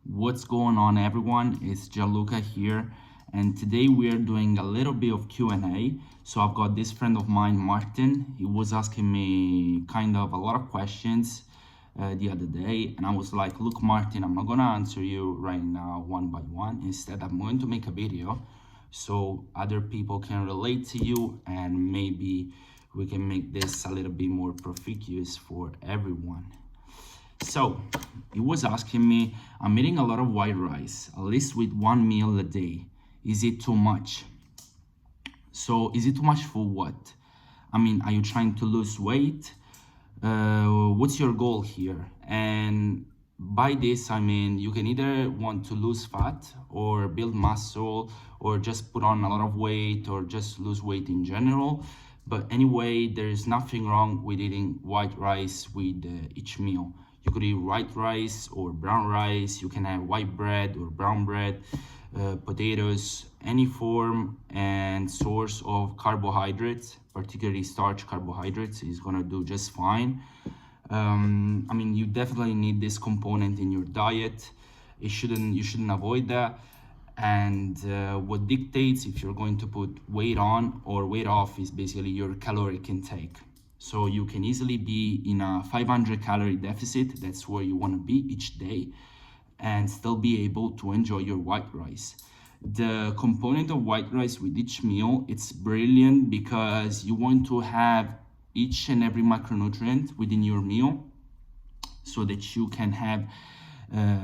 What's going on, everyone? It's Gianluca here, and today we are doing a little bit of Q&A. So I've got this friend of mine, Martin. He was asking me kind of a lot of questions the other day, and I was like, look, Martin, I'm not gonna answer you right now one by one. Instead, I'm going to make a video so other people can relate to you, and maybe we can make this a little bit more proficuous for everyone. So he was asking me, I'm eating a lot of white rice, at least with one meal a day. Is it too much? So is it too much for what? I mean, are you trying to lose weight? What's your goal here? And by this, I mean, you can either want to lose fat or build muscle or just put on a lot of weight or just lose weight in general. But anyway, there is nothing wrong with eating white rice with each meal. You could eat white rice or brown rice. You can have white bread or brown bread, potatoes, any form and source of carbohydrates, particularly starch carbohydrates, is gonna do just fine. I mean, you definitely need this component in your diet. You shouldn't avoid that. And what dictates if you're going to put weight on or weight off is basically your caloric intake. So you can easily be in a 500 calorie deficit. That's where you want to be each day, and still be able to enjoy your white rice. The component of white rice with each meal, it's brilliant because you want to have each and every macronutrient within your meal so that you can have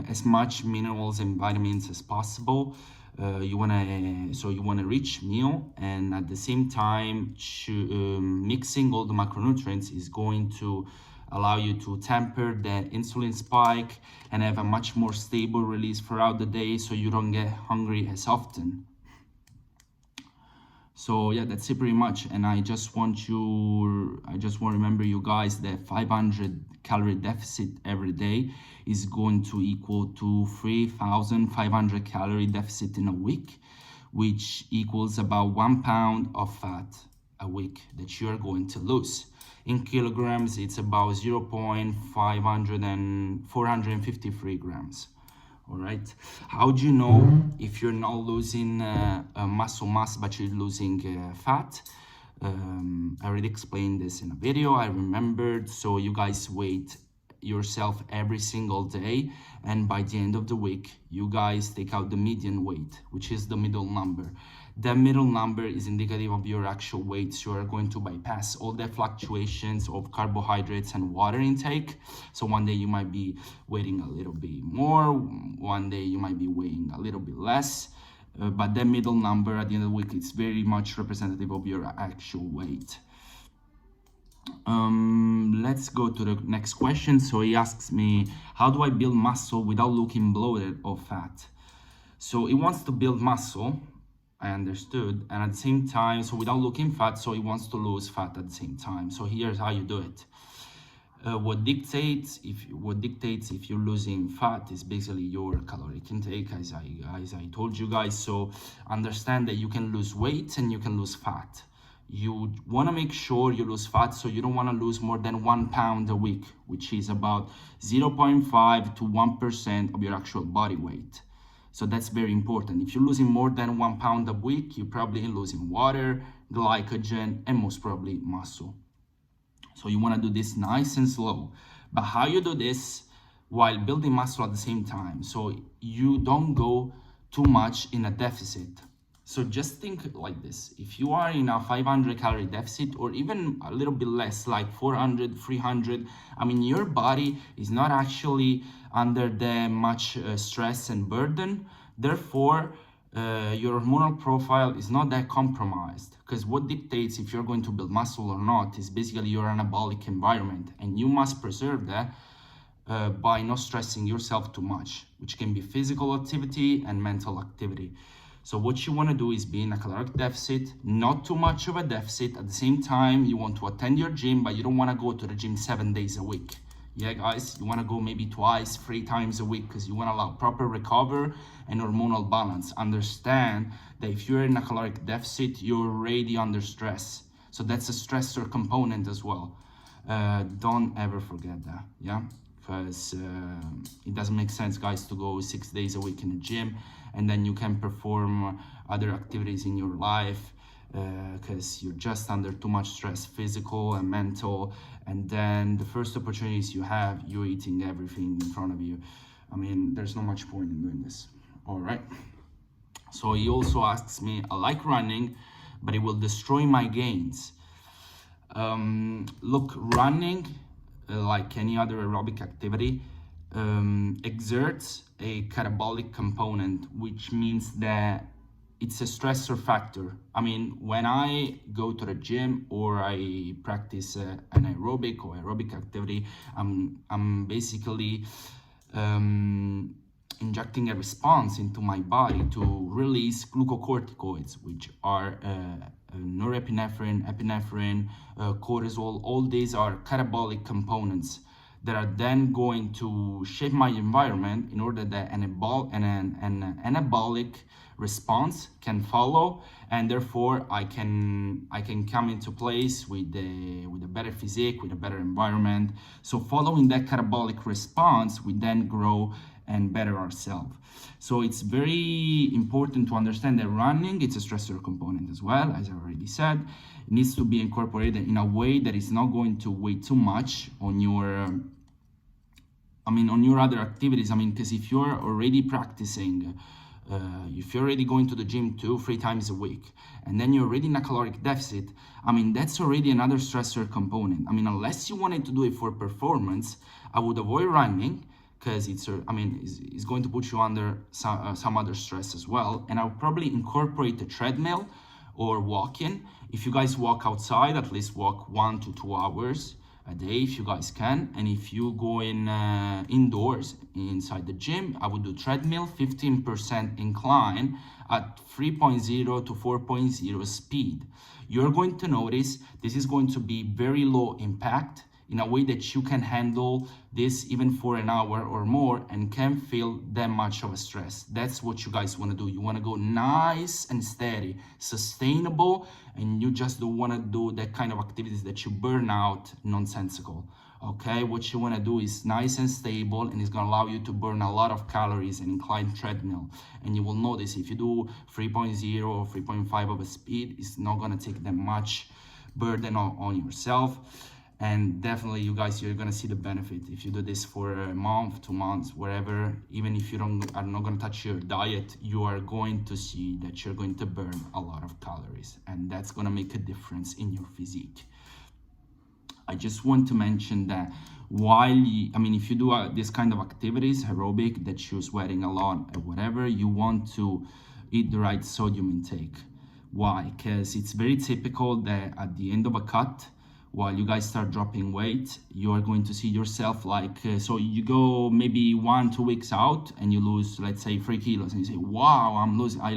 as much minerals and vitamins as possible. You want a rich meal, and at the same time, mixing all the macronutrients is going to allow you to temper the insulin spike and have a much more stable release throughout the day, so you don't get hungry as often. So yeah, that's it pretty much. And I just want to remember you guys that 500 calorie deficit every day is going to equal to 3,500 calorie deficit in a week, which equals about 1 pound of fat a week that you are going to lose. In kilograms, it's about 0.453 grams. All right, how do you know if you're not losing muscle mass but you're losing fat? I already explained this in a video, I remembered. So you guys weigh yourself every single day, and by the end of the week you guys take out the median weight, which is the middle number. The middle number is indicative of your actual weight, so you are going to bypass all the fluctuations of carbohydrates and water intake. So one day you might be weighing a little bit more, one day you might be weighing a little bit less, but the middle number at the end of the week is very much representative of your actual weight. Let's go to the next question. So he asks me, how do I build muscle without looking bloated or fat? So he wants to build muscle, I understood, and at the same time, so without looking fat, so he wants to lose fat at the same time. So here's how you do it. What dictates if you're losing fat is basically your caloric intake, as I told you guys. So understand that you can lose weight and you can lose fat. You want to make sure you lose fat, so you don't want to lose more than 1 pound a week, which is about 0.5 to 1% of your actual body weight. So that's very important. If you're losing more than 1 pound a week, you're probably losing water, glycogen, and most probably muscle. So you want to do this nice and slow. But how you do this while building muscle at the same time, so you don't go too much in a deficit. So just think like this. If you are in a 500 calorie deficit, or even a little bit less, like 400, 300, I mean, your body is not actually under that much stress and burden. Therefore, your hormonal profile is not that compromised, because what dictates if you're going to build muscle or not is basically your anabolic environment, and you must preserve that by not stressing yourself too much, which can be physical activity and mental activity. So what you want to do is be in a caloric deficit, not too much of a deficit. At the same time, you want to attend your gym, but you don't want to go to the gym 7 days a week. Yeah, guys, you want to go maybe twice, 3 times a week, because you want to allow proper recovery and hormonal balance. Understand that if you're in a caloric deficit, you're already under stress. So that's a stressor component as well. Don't ever forget that, yeah? because it doesn't make sense, guys, to go 6 days a week in the gym and then you can perform other activities in your life, because you're just under too much stress, physical and mental, and then the first opportunities you have, you're eating everything in front of you. I mean, there's not much point in doing this. All right. So he also asks me, I like running, but it will destroy my gains. Look, running, like any other aerobic activity, exerts a catabolic component, which means that it's a stressor factor. I mean, when I go to the gym or I practice an aerobic or aerobic activity, I'm basically injecting a response into my body to release glucocorticoids, which are norepinephrine, epinephrine, cortisol. All these are catabolic components that are then going to shape my environment in order that an anabolic response can follow, and therefore I can come into place with a better physique, with a better environment. So following that catabolic response, we then grow and better ourselves. So it's very important to understand that running, it's a stressor component as well, as I already said. It needs to be incorporated in a way that is not going to weigh too much on your on your other activities. I mean, because if you're already practicing, if you're already going to the gym 2-3 times a week, and then you're already in a caloric deficit, I mean, that's already another stressor component. I mean, unless you wanted to do it for performance, I would avoid running, because it's going to put you under some other stress as well. And I'll probably incorporate the treadmill or walking. If you guys walk outside, at least walk 1 to 2 hours a day if you guys can. And if you go in indoors inside the gym, I would do treadmill, 15% incline at 3.0 to 4.0 speed. You're going to notice this is going to be very low impact, in a way that you can handle this even for an hour or more and can't feel that much of a stress. That's what you guys want to do. You want to go nice and steady, sustainable, and you just don't want to do that kind of activities that you burn out, nonsensical. Okay, what you want to do is nice and stable, and it's going to allow you to burn a lot of calories and incline treadmill. And you will notice if you do 3.0 or 3.5 of a speed, it's not going to take that much burden on yourself. And definitely, you guys, you're gonna see the benefit if you do this for a month, 2 months, wherever. Even if you are not gonna touch your diet, you are going to see that you're going to burn a lot of calories, and that's gonna make a difference in your physique. I just want to mention that if you do this kind of activities, aerobic, that you're sweating a lot or whatever, you want to eat the right sodium intake. Why? Because it's very typical that at the end of a cut, while you guys start dropping weight, you are going to see yourself so you go maybe 1-2 weeks out and you lose, let's say, 3 kilos, and you say, wow, I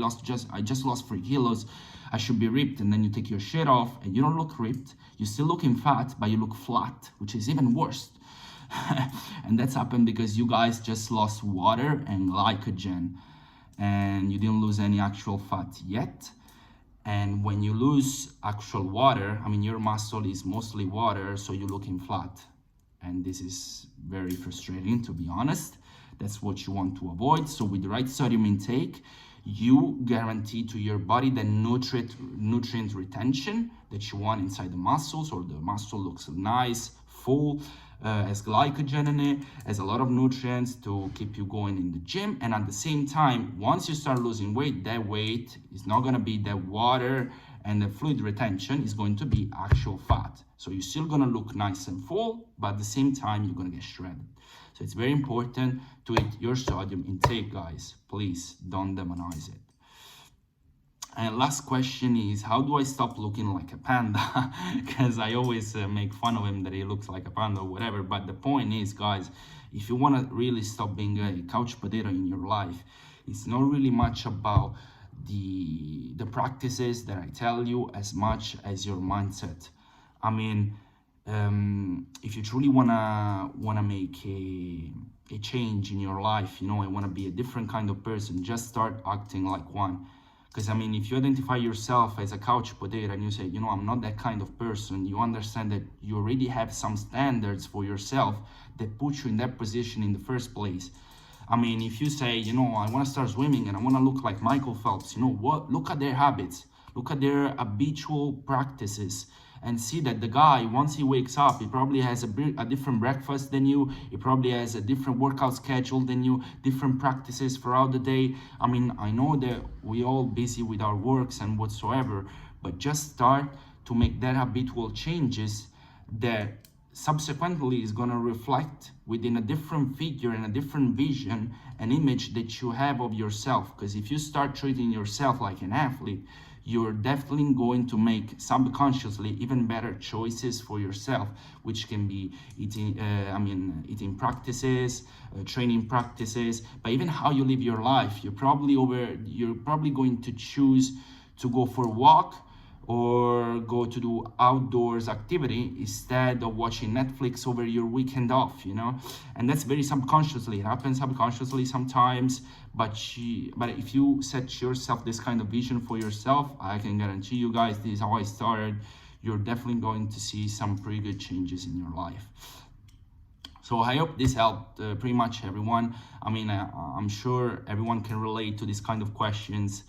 just lost 3 kilos, I should be ripped. And then you take your shirt off and you don't look ripped, you're still looking fat, but you look flat, which is even worse. And that's happened because you guys just lost water and glycogen, and you didn't lose any actual fat yet. And when you lose actual water, your muscle is mostly water, so you're looking flat. And this is very frustrating, to be honest. That's what you want to avoid. So with the right sodium intake, you guarantee to your body the nutrient retention that you want inside the muscles, or the muscle looks nice, full, has glycogen in it, has a lot of nutrients to keep you going in the gym. And at the same time, once you start losing weight, that weight is not going to be the water and the fluid retention, is going to be actual fat. So you're still going to look nice and full, but at the same time, you're going to get shredded. So it's very important to eat your sodium intake, guys. Please don't demonize it. And last question is, how do I stop looking like a panda? Because I always make fun of him that he looks like a panda or whatever. But the point is, guys, if you want to really stop being a couch potato in your life, it's not really much about the practices that I tell you as much as your mindset. If you truly wanna make a change in your life, and want to be a different kind of person, just start acting like one. Because I mean, if you identify yourself as a couch potato and you say, you know, I'm not that kind of person, you understand that you already have some standards for yourself that put you in that position in the first place. I mean, if you say, you know, I want to start swimming and I want to look like Michael Phelps, you know what? Look at their habits, look at their habitual practices, and see that the guy, once he wakes up, he probably has a different breakfast than you, he probably has a different workout schedule than you, different practices throughout the day. I mean, I know that we all busy with our works and whatsoever, but just start to make that habitual changes that subsequently is going to reflect within a different figure and a different vision, an image that you have of yourself. Because if you start treating yourself like an athlete, you're definitely going to make subconsciously even better choices for yourself, which can be eating practices, training practices, but even how you live your life. You're probably going to choose to go for a walk or go to do outdoors activity instead of watching Netflix over your weekend off, you know. And that's very subconsciously, it happens subconsciously sometimes, but if you set yourself this kind of vision for yourself, I can guarantee you guys, this is how I started, you're definitely going to see some pretty good changes in your life. So I hope this helped pretty much everyone. I mean, I'm sure everyone can relate to this kind of questions.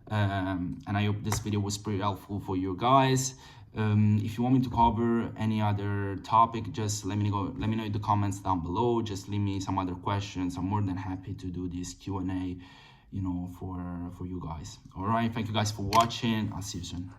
And I hope this video was pretty helpful for you guys. If you want me to cover any other topic, just let me know in the comments down below. Just leave me some other questions. I'm more than happy to do this Q&A, you know, for you guys. All right, thank you guys for watching. I'll see you soon.